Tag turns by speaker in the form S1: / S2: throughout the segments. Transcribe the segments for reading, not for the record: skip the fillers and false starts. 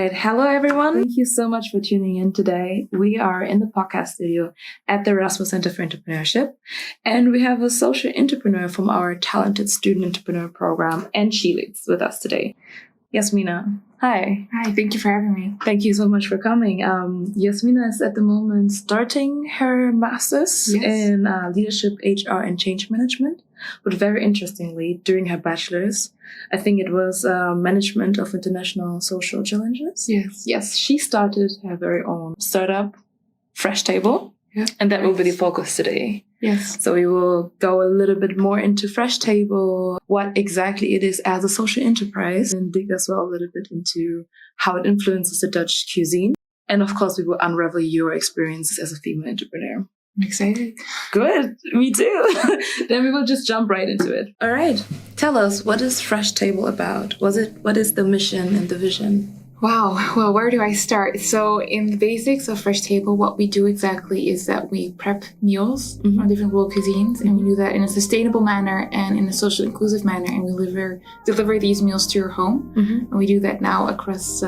S1: right. Hello, everyone. Thank you so much for tuning in today. We are in the podcast studio at the Erasmus Center for Entrepreneurship, and we have a social entrepreneur from our talented student entrepreneur program, and she leads with us today. Yasmina, hi.
S2: Hi, thank you for having me.
S1: Thank you so much for coming. Yasmina is at the moment starting her master's in leadership, HR, and change management. But very interestingly, during her bachelor's, I think it was management of international social challenges. Yes, she started her very own startup, Freshtable, and that will be the focus today.
S2: Yes.
S1: So we will go a little bit more into Freshtable, what exactly it is as a social enterprise, and dig as well a little bit into how it influences the Dutch cuisine. And of course, we will unravel your experiences as a female entrepreneur.
S2: I'm excited.
S1: Good. Me too. Then we will just jump right into it. All right. Tell us, what is Freshtable about? What is the mission and the vision?
S2: Wow. Well, where do I start? So in the basics of Freshtable, what we do exactly is that we prep meals from different world cuisines, and we do that in a sustainable manner and in a social inclusive manner, and we deliver these meals to your home. And we do that now across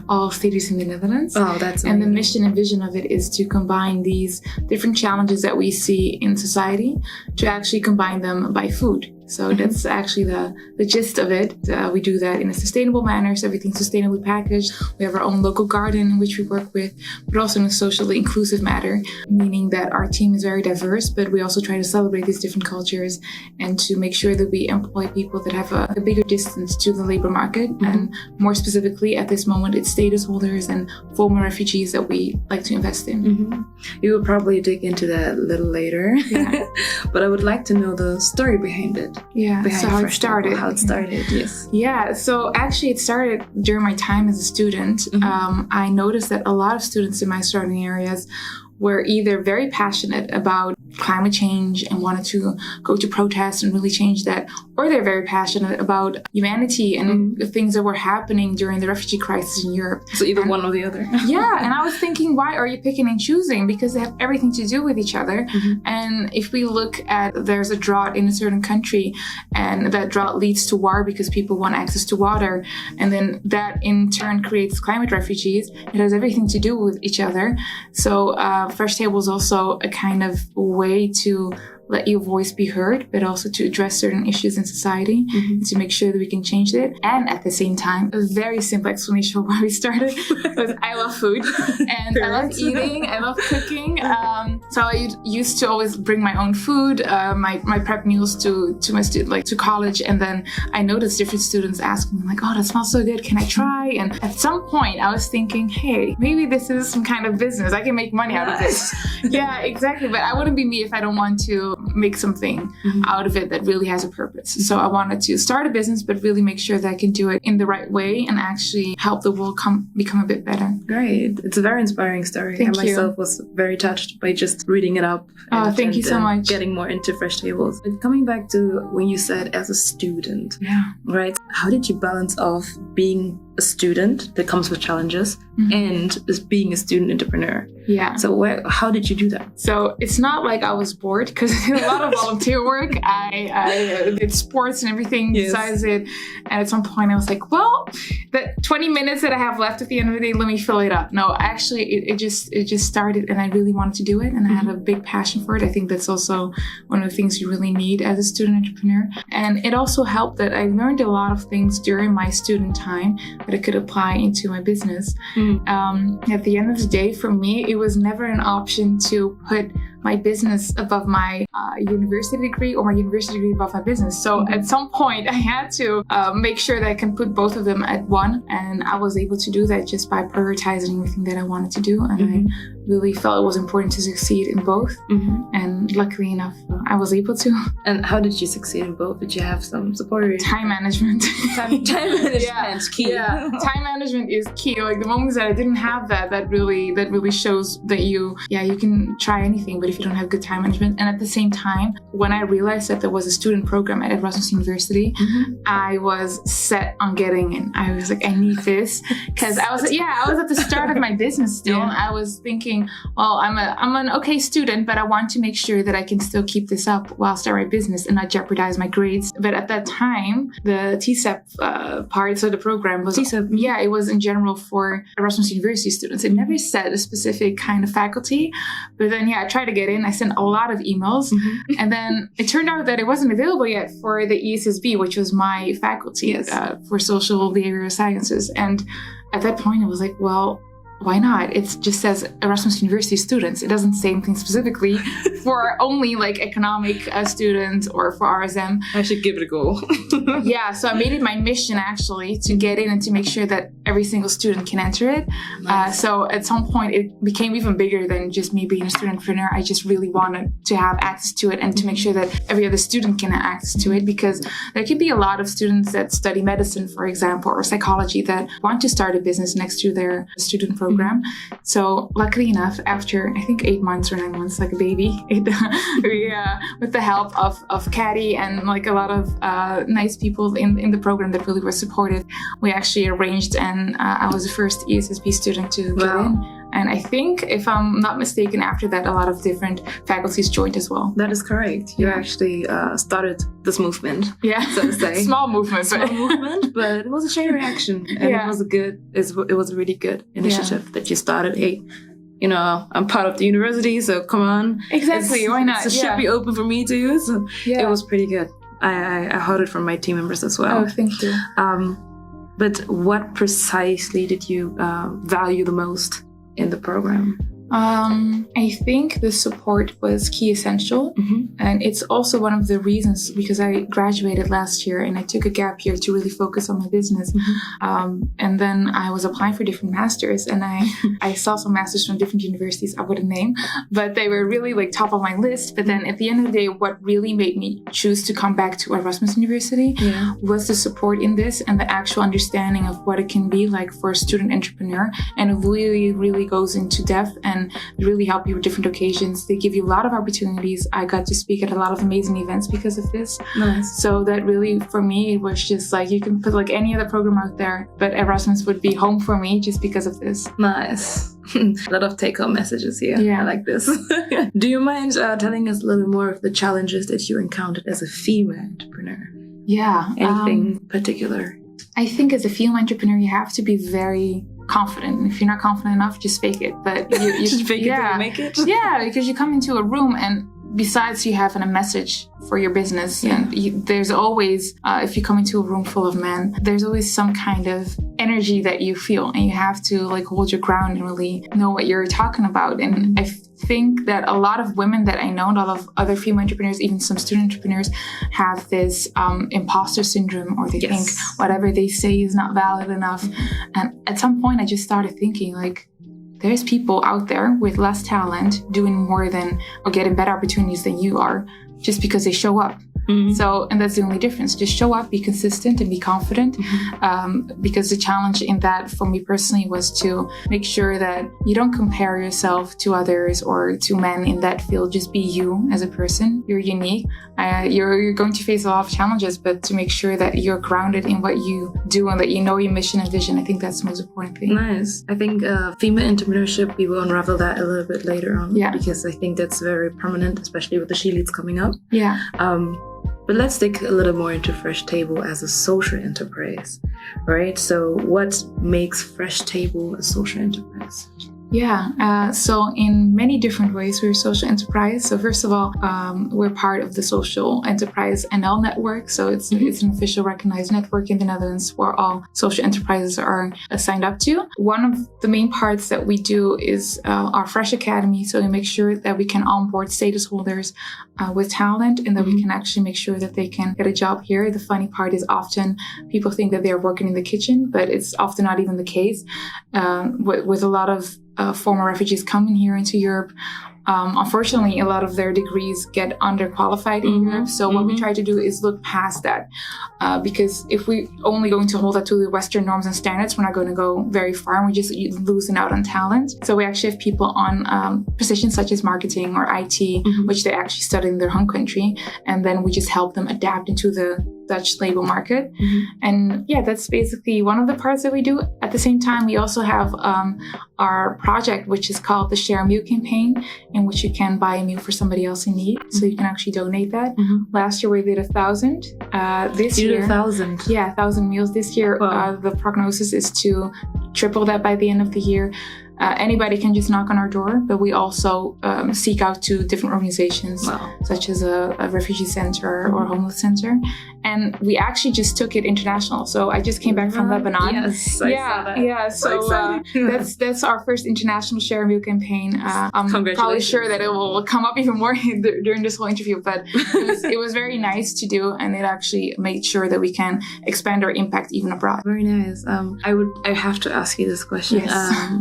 S2: all cities in the Netherlands.
S1: Oh, that's amazing.
S2: And the mission and vision of it is to combine these different challenges that we see in society to actually combine them by food. So that's actually the gist of it. We do that in a sustainable manner, so everything's sustainably packaged. We have our own local garden in which we work with, but also in a socially inclusive manner, meaning that our team is very diverse, but we also try to celebrate these different cultures and to make sure that we employ people that have a bigger distance to the labor market. And more specifically, at this moment, it's status holders and former refugees that we like to invest in.
S1: You will probably dig into that a little later. But I would like to know the story behind it.
S2: So how it started.
S1: Yes.
S2: Yeah, so actually it started during my time as a student. I noticed that a lot of students in my surrounding areas were either very passionate about climate change and wanted to go to protests and really change that, or they're very passionate about humanity and the things that were happening during the refugee crisis in Europe.
S1: So either one or the other.
S2: And I was thinking, why are you picking and choosing? Because they have everything to do with each other. And if we look at, there's a drought in a certain country, and that drought leads to war because people want access to water, and then that in turn creates climate refugees. It has everything to do with each other. So Freshtable is also a kind of way to let your voice be heard, but also to address certain issues in society and to make sure that we can change it. And at the same time, a very simple explanation for why we started was I love food and I love eating, I love cooking. So I used to always bring my own food, my prep meals to my to college, and then I noticed different students asking me like, "Oh, that smells so good, can I try?" And at some point, I was thinking, "Hey, maybe this is some kind of business. I can make money out of this." Yeah, exactly. But I wouldn't be me if I don't want to make something out of it that really has a purpose. So I wanted to start a business, but really make sure that I can do it in the right way and actually help the world become a bit better.
S1: Great. It's a very inspiring story.
S2: Thank
S1: I
S2: you.
S1: myself was very touched by just reading it up.
S2: Thank you so much.
S1: Getting more into Freshtables. But coming back to when you said as a student, right? How did you balance off being a student that comes with challenges and just being a student entrepreneur? So how did you do that?
S2: So it's not like I was bored, because I did a lot of volunteer work. I did sports and everything besides it. And at some point I was like, well, the 20 minutes that I have left at the end of the day, let me fill it up. No, actually it just started, and I really wanted to do it, and I had a big passion for it. I think that's also one of the things you really need as a student entrepreneur. And it also helped that I learned a lot of things during my student time that I could apply into my business. At the end of the day, for me, it was never an option to put my business above my university degree or my university degree above my business. So at some point I had to make sure that I can put both of them at one, and I was able to do that just by prioritizing everything that I wanted to do, and I really felt it was important to succeed in both, and luckily enough I was able to.
S1: And how did you succeed in both? Did you have some support?
S2: Time management.
S1: Time management is key.
S2: Time management is key. Like the moments that I didn't have that really shows that you can try anything, but if you don't have good time management. And at the same time, when I realized that there was a student program at Erasmus University, I was set on getting in. I was like, I need this, because I was at the start of my business still. And I was thinking, thinking, well, I'm an okay student, but I want to make sure that I can still keep this up whilst I write business and not jeopardize my grades. But at that time, the TSEP part, so the program was,
S1: TSEP.
S2: Yeah, it was in general for Erasmus University students. It never said a specific kind of faculty. But then, I tried to get in. I sent a lot of emails. And then it turned out that it wasn't available yet for the ESSB, which was my faculty for social behavioral sciences. And at that point, it was like, well, why not? It just says Erasmus University students. It doesn't say anything specifically for only like economic students or for RSM.
S1: I should give it a go.
S2: Yeah, so I made it my mission actually to get in and to make sure that every single student can enter it.
S1: Nice.
S2: So at some point it became even bigger than just me being a student entrepreneur. I just really wanted to have access to it and to make sure that every other student can have access to it, because there could be a lot of students that study medicine, for example, or psychology that want to start a business next to their student program. So luckily enough, after I think 8 months or 9 months, like a baby, with the help of Caddy and like a lot of nice people in the program that really were supportive, we actually arranged, and I was the first ESSP student to get in. And I think, if I'm not mistaken, after that, a lot of different faculties joined as well.
S1: That is correct. You actually started this movement, so to say.
S2: Small movement,
S1: but it was a chain reaction, and it was a really good initiative that you started. Hey, I'm part of the university, so come on.
S2: Exactly, why not?
S1: It should be open for me too. So it was pretty good. I heard it from my team members as well.
S2: Oh, thank you.
S1: But what precisely did you value the most in the program?
S2: I think the support was key essential. And it's also one of the reasons, because I graduated last year and I took a gap year to really focus on my business. And then I was applying for different masters, and I saw some masters from different universities I wouldn't name, but they were really like top of my list. But then at the end of the day, what really made me choose to come back to Erasmus University was the support in this and the actual understanding of what it can be like for a student entrepreneur. And it really, really goes into depth and really help you with different occasions. They give you a lot of opportunities. I got to speak at a lot of amazing events because of this.
S1: Nice.
S2: So that really, for me, it was just like, you can put like any other program out there, but Erasmus would be home for me just because of this.
S1: Nice. A lot of take-home messages here. I like this. Do you mind telling us a little more of the challenges that you encountered as a female entrepreneur?
S2: Yeah.
S1: Anything particular?
S2: I think as a female entrepreneur, you have to be very confident. If you're not confident enough, just fake it. But you
S1: just fake it till you make it.
S2: Yeah, because you come into a room, and besides you having a message for your business, and there's always, if you come into a room full of men, there's always some kind of energy that you feel, and you have to like hold your ground and really know what you're talking about. And I think that a lot of women that I know, and a lot of other female entrepreneurs, even some student entrepreneurs, have this imposter syndrome, or they think whatever they say is not valid enough. And at some point I just started thinking, like, there's people out there with less talent doing more than, or getting better opportunities than you are, just because they show up. So, and that's the only difference. Just show up, be consistent, and be confident. Because the challenge in that for me personally was to make sure that you don't compare yourself to others or to men in that field. Just be you as a person. You're unique. You're going to face a lot of challenges, but to make sure that you're grounded in what you do and that you know your mission and vision, I think that's the most important thing.
S1: Nice. I think female entrepreneurship, we will unravel that a little bit later on. Because I think that's very prominent, especially with the She Leads coming up. But let's dig a little more into Freshtable as a social enterprise, right? So what makes Freshtable a social enterprise?
S2: So in many different ways, we're a social enterprise. So first of all, we're part of the Social Enterprise NL network. So it's an official recognized network in the Netherlands where all social enterprises are signed up to. One of the main parts that we do is our Fresh Academy. So we make sure that we can onboard status holders with talent, and that we can actually make sure that they can get a job here. The funny part is often people think that they're working in the kitchen, but it's often not even the case. With a lot of former refugees coming here into Europe, unfortunately, a lot of their degrees get underqualified in Europe. So what we try to do is look past that, because if we only going to hold that to the Western norms and standards, we're not going to go very far, and we're just losing out on talent. So we actually have people on positions such as marketing or IT, which they actually study in their home country, and then we just help them adapt into the Dutch label market. And yeah, that's basically one of the parts that we do. At the same time, we also have our project, which is called the Share a Meal campaign, in which you can buy a meal for somebody else in need. So you can actually donate that. Last year we did 1,000. This year,
S1: 1,000.
S2: Yeah, 1,000 meals. This year, the prognosis is to triple that by the end of the year. Anybody can just knock on our door, but we also seek out to different organizations, such as a refugee center or homeless center. And we actually just took it international. So I just came back from Lebanon.
S1: Yes, I saw that.
S2: Yeah. So that's our first international Share a Meal campaign. I'm probably sure that it will come up even more during this whole interview, but it was very nice to do, and it actually made sure that we can expand our impact even abroad.
S1: Very nice. I have to ask you this question.
S2: Yes.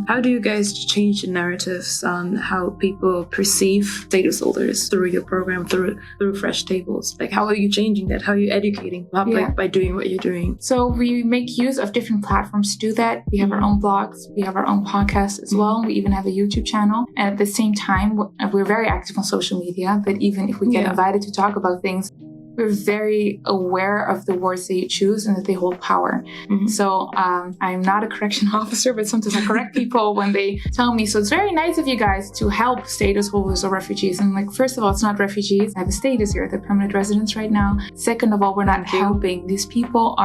S1: How do you guys change the narratives on how people perceive status holders through your program, through Freshtables? Like, how are you changing that? How are you educating the public by doing what you're doing?
S2: So we make use of different platforms to do that. We have our own blogs, we have our own podcast as well. We even have a YouTube channel. And at the same time, we're very active on social media. But even if we get invited to talk about things, we're very aware of the words that you choose and that they hold power. So I'm not a correction officer, but sometimes I correct people when they tell me, so it's very nice of you guys to help status holders or refugees. And I'm like, first of all, it's not refugees. I have a status here. They're permanent residents right now. Second of all, we're not helping. These people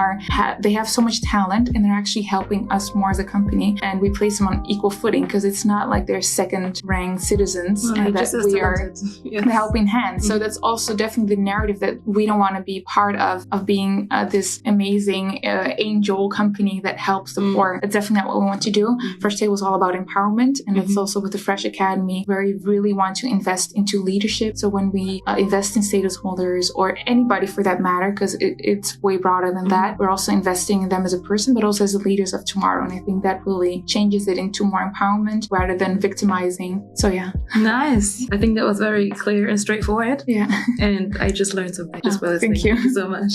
S2: they have so much talent, and they're actually helping us more as a company. And we place them on equal footing, because it's not like they're second-ranked citizens and that we are the helping hand. So that's also definitely the narrative that we don't want to be part of being this amazing angel company that helps the poor. That's definitely not what we want to do. Freshtable is all about empowerment, and that's also with the Fresh Academy, where we really want to invest into leadership. So when we invest in status holders, or anybody for that matter, because it's way broader than that, we're also investing in them as a person, but also as the leaders of tomorrow. And I think that really changes it into more empowerment rather than victimizing. So yeah.
S1: Nice. I think that was very clear and straightforward.
S2: Yeah.
S1: And I just learned something as well.
S2: Thank you
S1: so much.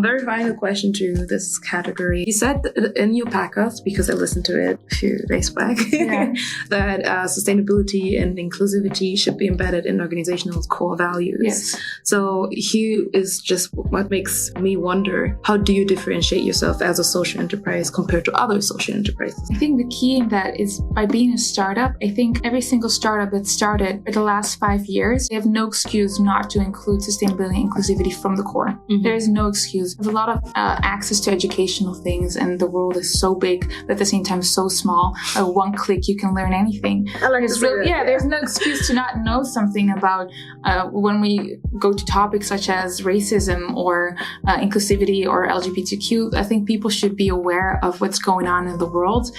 S1: Very final question to this category. You said in your podcast, because I listened to it a few days back, that sustainability and inclusivity should be embedded in organizational core values.
S2: Yes.
S1: So here is just what makes me wonder, how do you differentiate yourself as a social enterprise compared to other social enterprises?
S2: I think the key in that is by being a startup. I think every single startup that started for the last 5 years, they have no excuse not to include sustainability and inclusivity from the core. There is no excuse. There's a lot of access to educational things, and the world is so big, but at the same time so small. One click, you can learn anything. There's no excuse to not know something about when we go to topics such as racism or inclusivity or LGBTQ. I think people should be aware of what's going on in the world,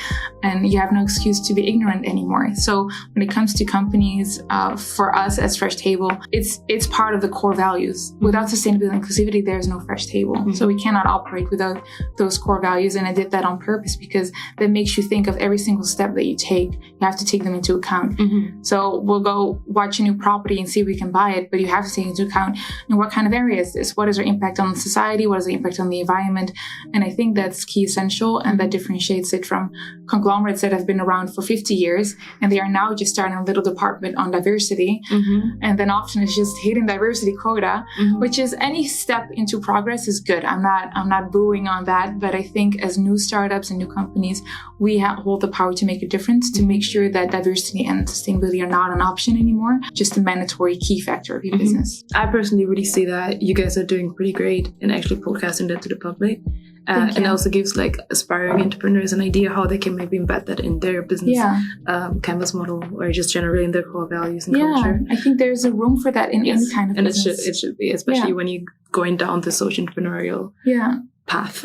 S2: and you have no excuse to be ignorant anymore. So when it comes to companies, for us as Freshtable, it's part of the core values. Without sustainability and inclusivity, there's no Freshtable. So we cannot operate without those core values. And I did that on purpose, because that makes you think of every single step that you take. You have to take them into account. So we'll go watch a new property and see if we can buy it, but you have to take into account, what kind of area is this? What is our impact on society? What is the impact on the environment? And I think that's key essential, and that differentiates it from conglomerates that have been around for 50 years, and they are now just starting a little department on diversity. And then often it's just hitting diversity quota, which is any step into progress is good. I'm not booing on that, but I think as new startups and new companies, we hold the power to make a difference, to make sure that diversity and sustainability are not an option anymore, just a mandatory key factor of your business.
S1: I personally really see that you guys are doing pretty great in actually podcasting that to the public. And also gives like aspiring entrepreneurs an idea how they can maybe embed that in their business canvas model, or just generally in their core values and culture.
S2: I think there's a room for that in any kind of business.
S1: It should be, especially when you're going down the social entrepreneurial path.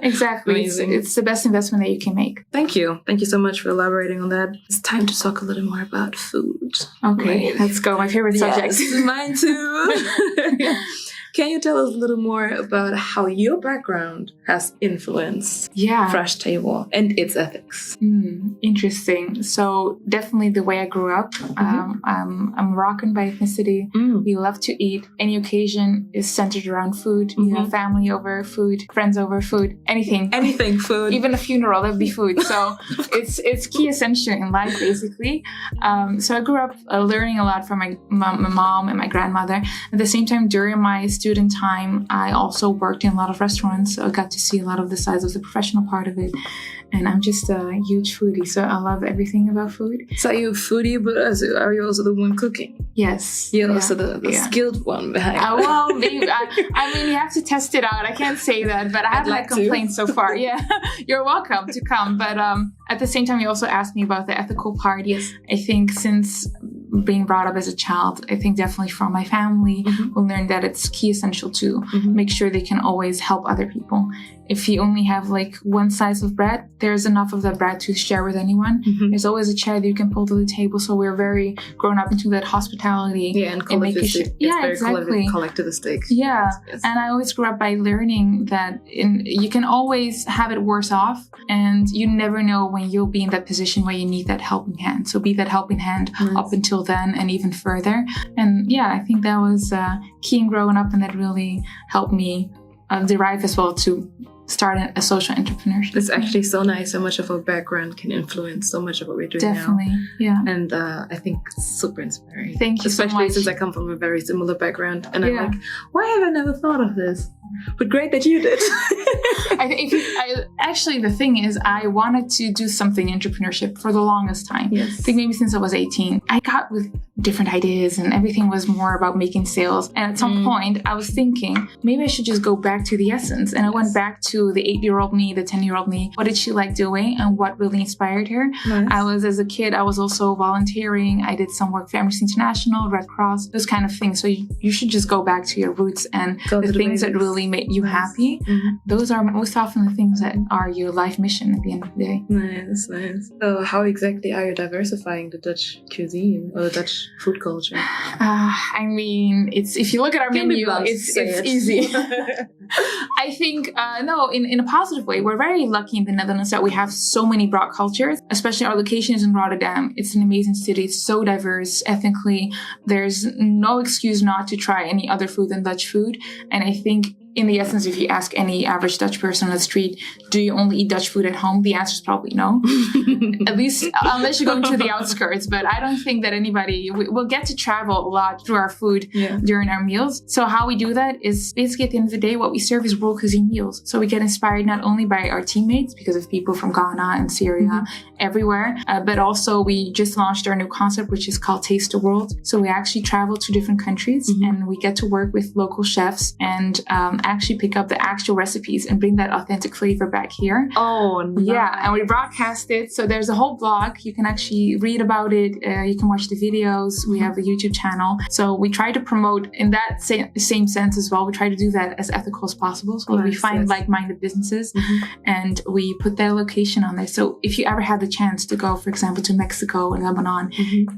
S2: Exactly. It's the best investment that you can make.
S1: Thank you. Thank you so much for elaborating on that. It's time to talk a little more about food.
S2: Okay, let's go. My favorite subject.
S1: Mine too. Can you tell us a little more about how your background has influenced Freshtable and its ethics?
S2: Interesting. So definitely the way I grew up. I'm Moroccan by ethnicity. We love to eat. Any occasion is centered around food. You have family over, food, friends over, food, anything.
S1: Anything, food.
S2: Even a funeral, that'd be food. So it's key essential in life, basically. So I grew up learning a lot from my mom and my grandmother. At the same time, during my student time, I also worked in a lot of restaurants. So I got to see a lot of the sides of the professional part of it. And I'm just a huge foodie, so I love everything about food.
S1: So are you a foodie, but are you also the one cooking?
S2: Yes.
S1: You're also the skilled one behind.
S2: Well, maybe. I mean, you have to test it out. I can't say that, but I haven't had complaints so far. Yeah, you're welcome to come. But at the same time, you also asked me about the ethical part.
S1: Yes.
S2: I think since being brought up as a child, I think definitely from my family, we learned that it's key essential to make sure they can always help other people. If you only have like one slice of bread, there's enough of that bread to share with anyone. There's always a chair that you can pull to the table. So we're very grown up into that hospitality.
S1: Yeah, and collectivistic.
S2: Exactly.
S1: Collectivistic.
S2: Yeah, yes. And I always grew up by learning that you can always have it worse off, and you never know when you'll be in that position where you need that helping hand. So be that helping hand up until then and even further. And yeah, I think that was key in growing up, and that really helped me derive as well to start a social entrepreneurship.
S1: It's actually so nice how much of our background can influence so much of what we're doing
S2: Definitely,
S1: now.
S2: Yeah.
S1: And I think it's super inspiring.
S2: Thank you
S1: Especially
S2: so much.
S1: Since I come from a very similar background. And I'm like, why have I never thought of this? But great that you did.
S2: Actually, the thing is, I wanted to do something in entrepreneurship for the longest time.
S1: Yes.
S2: I think maybe since I was 18. I got with different ideas and everything was more about making sales. And at some point, I was thinking, maybe I should just go back to the essence. And I went back to the 8-year-old me, the 10-year-old me. What did she like doing and what really inspired her? Nice. As a kid, I was also volunteering. I did some work for Amnesty International, Red Cross, those kind of things. So you should just go back to your roots and the things that really make you happy. Those are most often the things that are your life mission at the end of the day.
S1: Nice. So how exactly are you diversifying the Dutch cuisine or the Dutch food culture?
S2: I mean, if you look at our menu, it's easy. I think, in a positive way, we're very lucky in the Netherlands that we have so many broad cultures, especially our location is in Rotterdam. It's an amazing city. It's so diverse ethnically. There's no excuse not to try any other food than Dutch food. And I think in the essence, if you ask any average Dutch person on the street, do you only eat Dutch food at home? The answer is probably no. At least unless you go into the outskirts. But I don't think that we'll get to travel a lot through our food during our meals. So how we do that is basically at the end of the day, what we serve is world cuisine meals. So we get inspired not only by our teammates, because of people from Ghana and Syria, everywhere, but also we just launched our new concept, which is called Taste the World. So we actually travel to different countries and we get to work with local chefs and actually pick up the actual recipes and bring that authentic flavor back here.
S1: Oh, nice.
S2: Yeah, and we broadcast it. So there's a whole blog. You can actually read about it. You can watch the videos. We have a YouTube channel. So we try to promote in that same sense as well. We try to do that as ethical as possible. So we find like-minded businesses and we put their location on there. So if you ever had the chance to go, for example, to Mexico and Lebanon,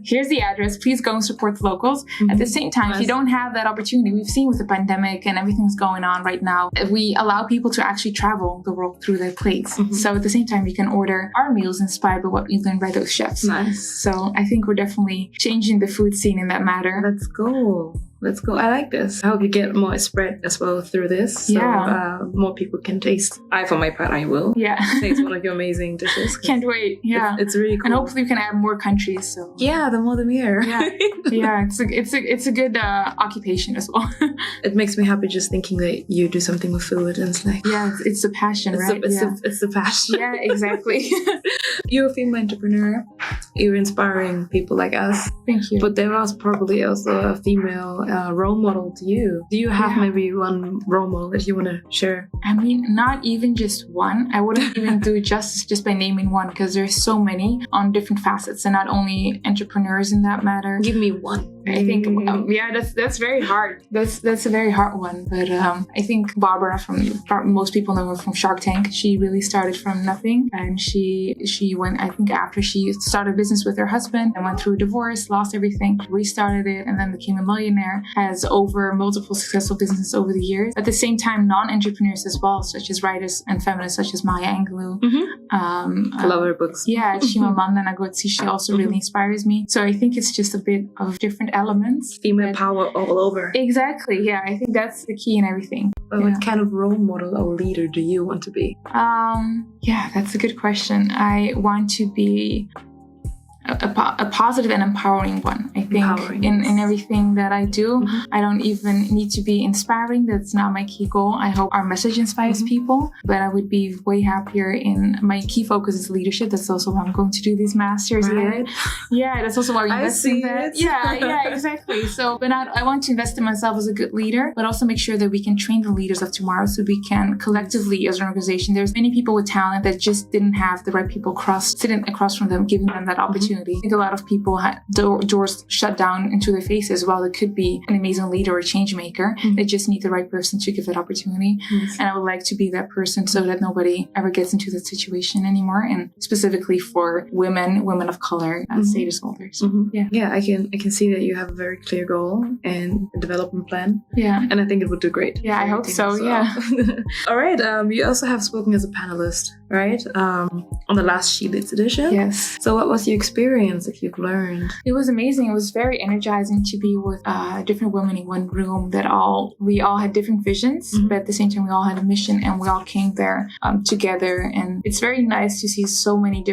S2: here's the address. Please go and support the locals. At the same time, if you don't have that opportunity, we've seen with the pandemic and everything's going on right now, we allow people to actually travel the world through their plates. So at the same time, you can order our meals inspired by what we learned by those chefs.
S1: Nice.
S2: So I think we're definitely changing the food scene in that matter.
S1: Let's go. I like this. I hope you get more spread as well through this. So more people can taste. For my part, I will. Yeah. Taste one of your amazing dishes.
S2: Can't wait. Yeah.
S1: It's really cool.
S2: And hopefully we can add more countries. So
S1: yeah, the more the merrier.
S2: Yeah. It's a good occupation as well.
S1: It makes me happy just thinking that you do something with food, and it's like
S2: it's the passion, right?
S1: It's the passion.
S2: Yeah, exactly.
S1: You're a female entrepreneur. You're inspiring people like us.
S2: Thank you.
S1: But there was probably also a female role model to you. Do you have maybe one role model that you want to share?
S2: I mean, not even just one. I wouldn't even do it justice just by naming one, because there's so many on different facets and not only entrepreneurs in that matter.
S1: Give me one.
S2: I think, that's very hard. That's a very hard one. But I think Barbara most people know her from Shark Tank. She really started from nothing. And she went, I think after she started a business with her husband and went through a divorce, lost everything, restarted it, and then became a millionaire, has over multiple successful businesses over the years. At the same time, non-entrepreneurs as well, such as writers and feminists such as Maya Angelou.
S1: I love her books.
S2: Yeah, Chimamanda Ngozi, she also really inspires me. So I think it's just a bit of different elements.
S1: Female power all over.
S2: Exactly. Yeah, I think that's the key in everything.
S1: What kind of role model or leader do you want to be?
S2: Yeah, that's a good question. I want to be a positive and empowering one. I think in everything that I do, I don't even need to be inspiring. That's not my key goal. I hope our message inspires people, but I would be way happier in my key focus is leadership. That's also why I'm going to do these masters here. Yeah, that's also why we invest in that. Yeah, exactly. So, but I want to invest in myself as a good leader, but also make sure that we can train the leaders of tomorrow so we can collectively as an organization, there's many people with talent that just didn't have the right people sitting across from them, giving them that opportunity. I think a lot of people had doors shut down into their faces. While it could be an amazing leader or change maker, they just need the right person to give that opportunity. And I would like to be that person so that nobody ever gets into that situation anymore. And specifically for women of color, status holders.
S1: Yeah, I can see that you have a very clear goal and a development plan.
S2: Yeah.
S1: And I think it would do great.
S2: Yeah, I hope so. Yeah.
S1: All right. You also have spoken as a panelist, right? On the last She Leads edition.
S2: Yes.
S1: So what was your experience that you've learned?
S2: It was amazing. It was very energizing to be with different women in one room we all had different visions, but at the same time we all had a mission and we all came there together. And it's very nice to see so many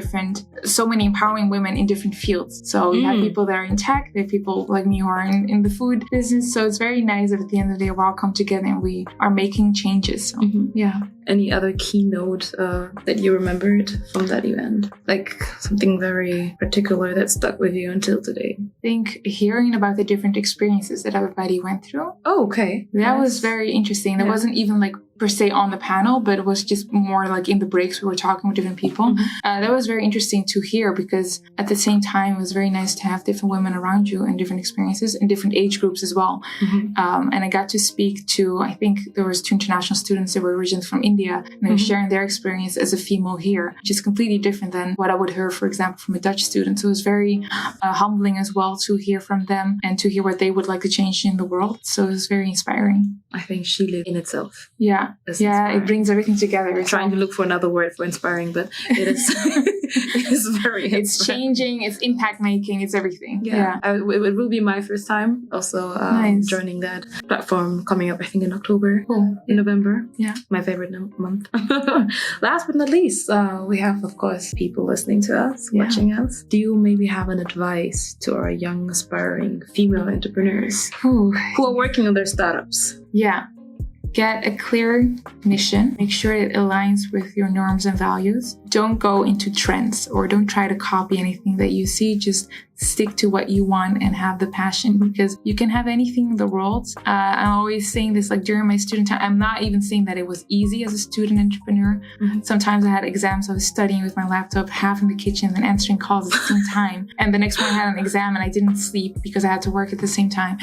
S2: empowering women in different fields. So you have people that are in tech, there are people like me who are in the food business. So it's very nice that at the end of the day we all come together and we are making changes. So, yeah.
S1: Any other keynote that you remembered from that event? Like something very particular that stuck with you until today?
S2: I think hearing about the different experiences that everybody went through.
S1: Oh, okay.
S2: That was very interesting. That wasn't even like per se on the panel, but it was just more like in the breaks we were talking with different people. That was very interesting to hear because at the same time it was very nice to have different women around you and different experiences and different age groups as well. And I got to speak to, I think there was 2 international students that were originally from India and they were sharing their experience as a female here, which is completely different than what I would hear, for example, from a Dutch student. So it was very humbling as well to hear from them and to hear what they would like to change in the world. So it was very inspiring.
S1: I think She Lived in itself.
S2: Yeah, it brings everything together.
S1: I'm trying to look for another word for inspiring, but it is it is very
S2: it's changing, it's impact making, it's everything.
S1: It will be my first time also joining that platform coming up, I think, in October, in November. Yeah, my favorite month. Last but not least, we have, of course, people listening to us, watching us. Do you maybe have an advice to our young, aspiring female entrepreneurs who are working on their startups?
S2: Yeah. Get a clear mission. Make sure it aligns with your norms and values. Don't go into trends or don't try to copy anything that you see. Just stick to what you want and have the passion because you can have anything in the world. I'm always saying this, like during my student time, I'm not even saying that it was easy as a student entrepreneur. Sometimes I had exams, I was studying with my laptop, half in the kitchen and answering calls at the same time. And the next morning I had an exam and I didn't sleep because I had to work at the same time.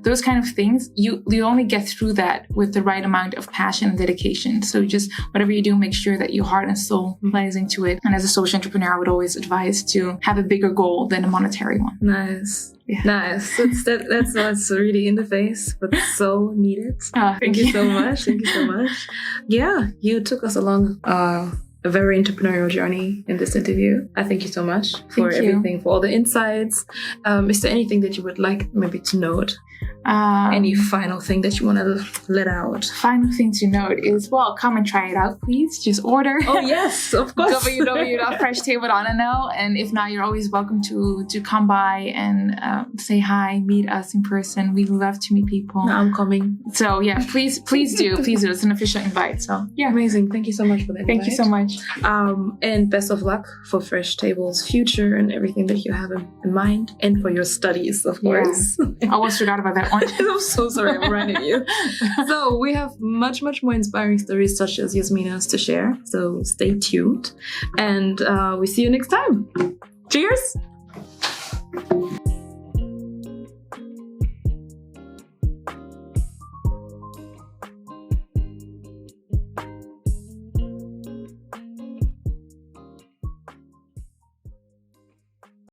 S2: Those kind of things, you only get through that with the right amount of passion and dedication. So just whatever you do, make sure that your heart and soul lies into it. And as a social entrepreneur, I would always advise to have a bigger goal than a monetary one.
S1: Nice. Yeah. Nice. That's really in the face, but so needed. Thank you so much. Thank you so much. Yeah, you took us along a very entrepreneurial journey in this interview. I thank you so much for everything, for all the insights. Is there anything that you would like maybe to note? Any final thing that you want to let out? Final thing to note is, well, come and try it out, please. Just order. Oh, yes, of course. www.freshtable.nl. And if not, you're always welcome to come by and say hi, meet us in person. We love to meet people. No, I'm coming. So yeah, please do. Please do. It's an official invite. So yeah. Amazing. Thank you so much for the invite. Thank you so much. And best of luck for Freshtable's future and everything that you have in mind, and for your studies, of course. Yeah. I almost forgot about that one. I'm so sorry I'm running you. So we have much more inspiring stories such as Yasmina's to share. So stay tuned, and we see you next time. Cheers!